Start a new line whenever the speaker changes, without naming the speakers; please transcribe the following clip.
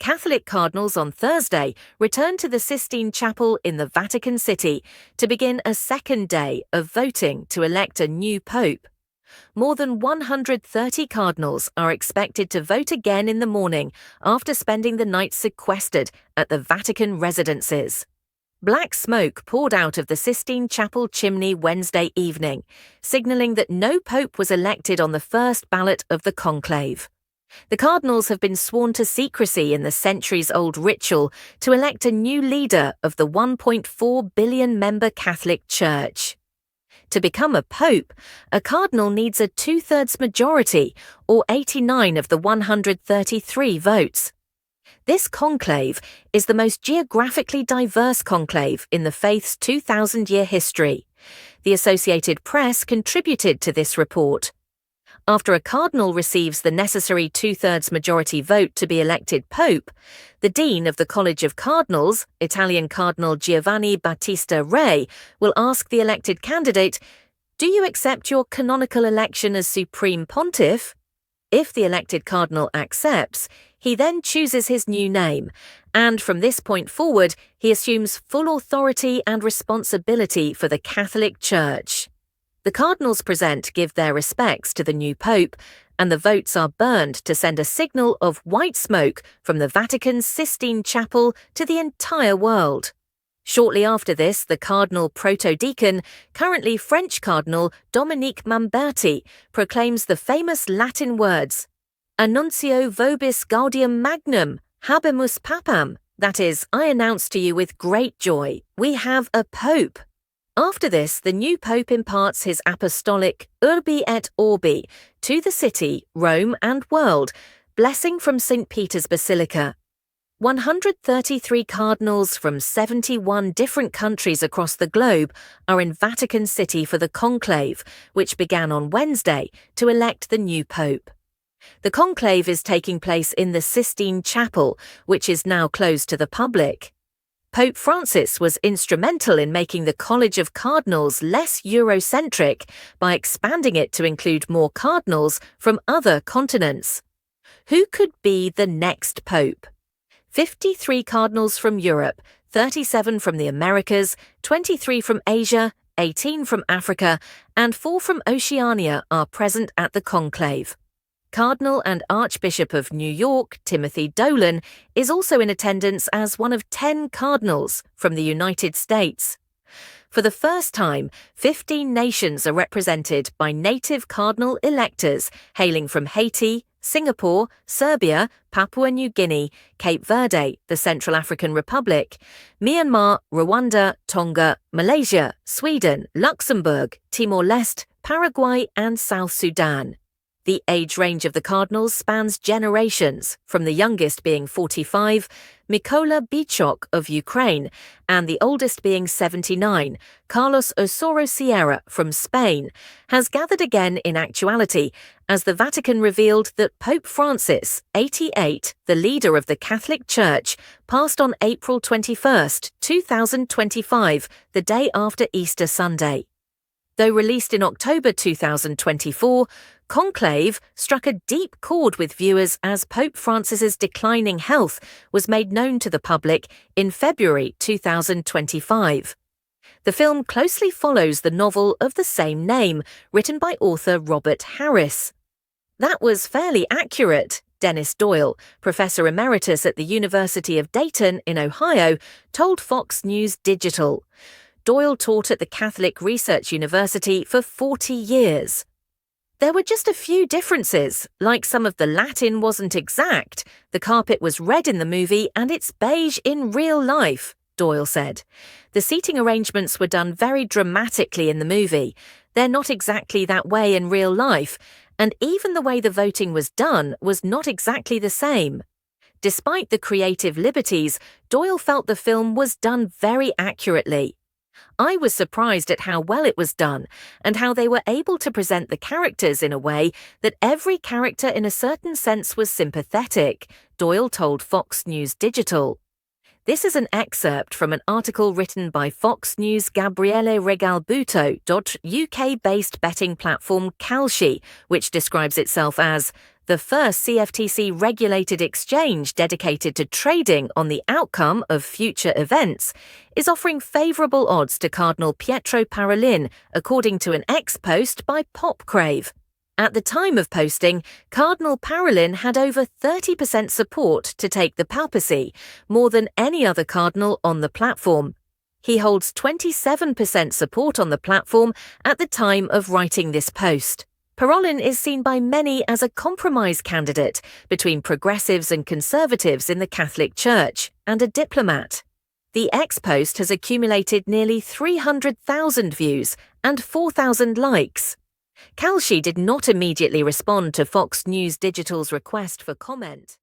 Catholic cardinals on Thursday returned to the Sistine Chapel in the Vatican City to begin a second day of voting to elect a new pope. More than 130 cardinals are expected to vote again in the morning after spending the night sequestered at the Vatican residences. Black smoke poured out of the Sistine Chapel chimney Wednesday evening, signaling that no pope was elected on the first ballot of the conclave. The cardinals have been sworn to secrecy in the centuries-old ritual to elect a new leader of the 1.4 billion-member Catholic Church. To become a pope, a cardinal needs a two-thirds majority, or 89 of the 133 votes. This conclave is the most geographically diverse conclave in the faith's 2,000-year history. The Associated Press contributed to this report. After a cardinal receives the necessary two-thirds majority vote to be elected pope, the dean of the College of Cardinals, Italian Cardinal Giovanni Battista Re, will ask the elected candidate, "Do you accept your canonical election as Supreme Pontiff?" If the elected cardinal accepts, he then chooses his new name, and from this point forward, he assumes full authority and responsibility for the Catholic Church. The cardinals present give their respects to the new pope, and the votes are burned to send a signal of white smoke from the Vatican's Sistine Chapel to the entire world. Shortly after this, the cardinal proto-deacon, currently French Cardinal Dominique Mamberti, proclaims the famous Latin words, "Annuncio vobis gaudium magnum, habemus papam," that is, "I announce to you with great joy, we have a pope." After this, the new pope imparts his apostolic Urbi et Orbi to the city, Rome and world, blessing from St. Peter's Basilica. 133 cardinals from 71 different countries across the globe are in Vatican City for the conclave, which began on Wednesday to elect the new pope. The conclave is taking place in the Sistine Chapel, which is now closed to the public. Pope Francis was instrumental in making the College of Cardinals less Eurocentric by expanding it to include more cardinals from other continents. Who could be the next pope? 53 cardinals from Europe, 37 from the Americas, 23 from Asia, 18 from Africa, and 4 from Oceania are present at the conclave. Cardinal and Archbishop of New York, Timothy Dolan, is also in attendance as one of 10 cardinals from the United States. For the first time, 15 nations are represented by native cardinal electors hailing from Haiti, Singapore, Serbia, Papua New Guinea, Cape Verde, the Central African Republic, Myanmar, Rwanda, Tonga, Malaysia, Sweden, Luxembourg, Timor-Leste, Paraguay, and South Sudan. The age range of the cardinals spans generations, from the youngest being 45, Mykola Bichok of Ukraine, and the oldest being 79, Carlos Osoro Sierra from Spain, has gathered again in actuality as the Vatican revealed that Pope Francis, 88, the leader of the Catholic Church, passed on April 21, 2025, the day after Easter Sunday. Though released in October 2024, Conclave struck a deep chord with viewers as Pope Francis's declining health was made known to the public in February 2025. The film closely follows the novel of the same name, written by author Robert Harris. "That was fairly accurate," Dennis Doyle, Professor Emeritus at the University of Dayton in Ohio, told Fox News Digital. Doyle taught at the Catholic Research University for 40 years. "There were just a few differences, like some of the Latin wasn't exact, the carpet was red in the movie and it's beige in real life," Doyle said. "The seating arrangements were done very dramatically in the movie. They're not exactly that way in real life, and even the way the voting was done was not exactly the same." Despite the creative liberties, Doyle felt the film was done very accurately. "I was surprised at how well it was done and how they were able to present the characters in a way that every character in a certain sense was sympathetic," Doyle told Fox News Digital. This is an excerpt from an article written by Fox News' Gabriele Regalbuto. UK-based betting platform Kalshi, which describes itself as the first CFTC-regulated exchange dedicated to trading on the outcome of future events, is offering favourable odds to Cardinal Pietro Parolin, according to an ex-post by Conclave. At the time of posting, Cardinal Parolin had over 30% support to take the papacy, more than any other cardinal on the platform. He holds 27% support on the platform at the time of writing this post. Parolin is seen by many as a compromise candidate between progressives and conservatives in the Catholic Church, and a diplomat. The ex-post has accumulated nearly 300,000 views and 4,000 likes. Calci did not immediately respond to Fox News Digital's request for comment.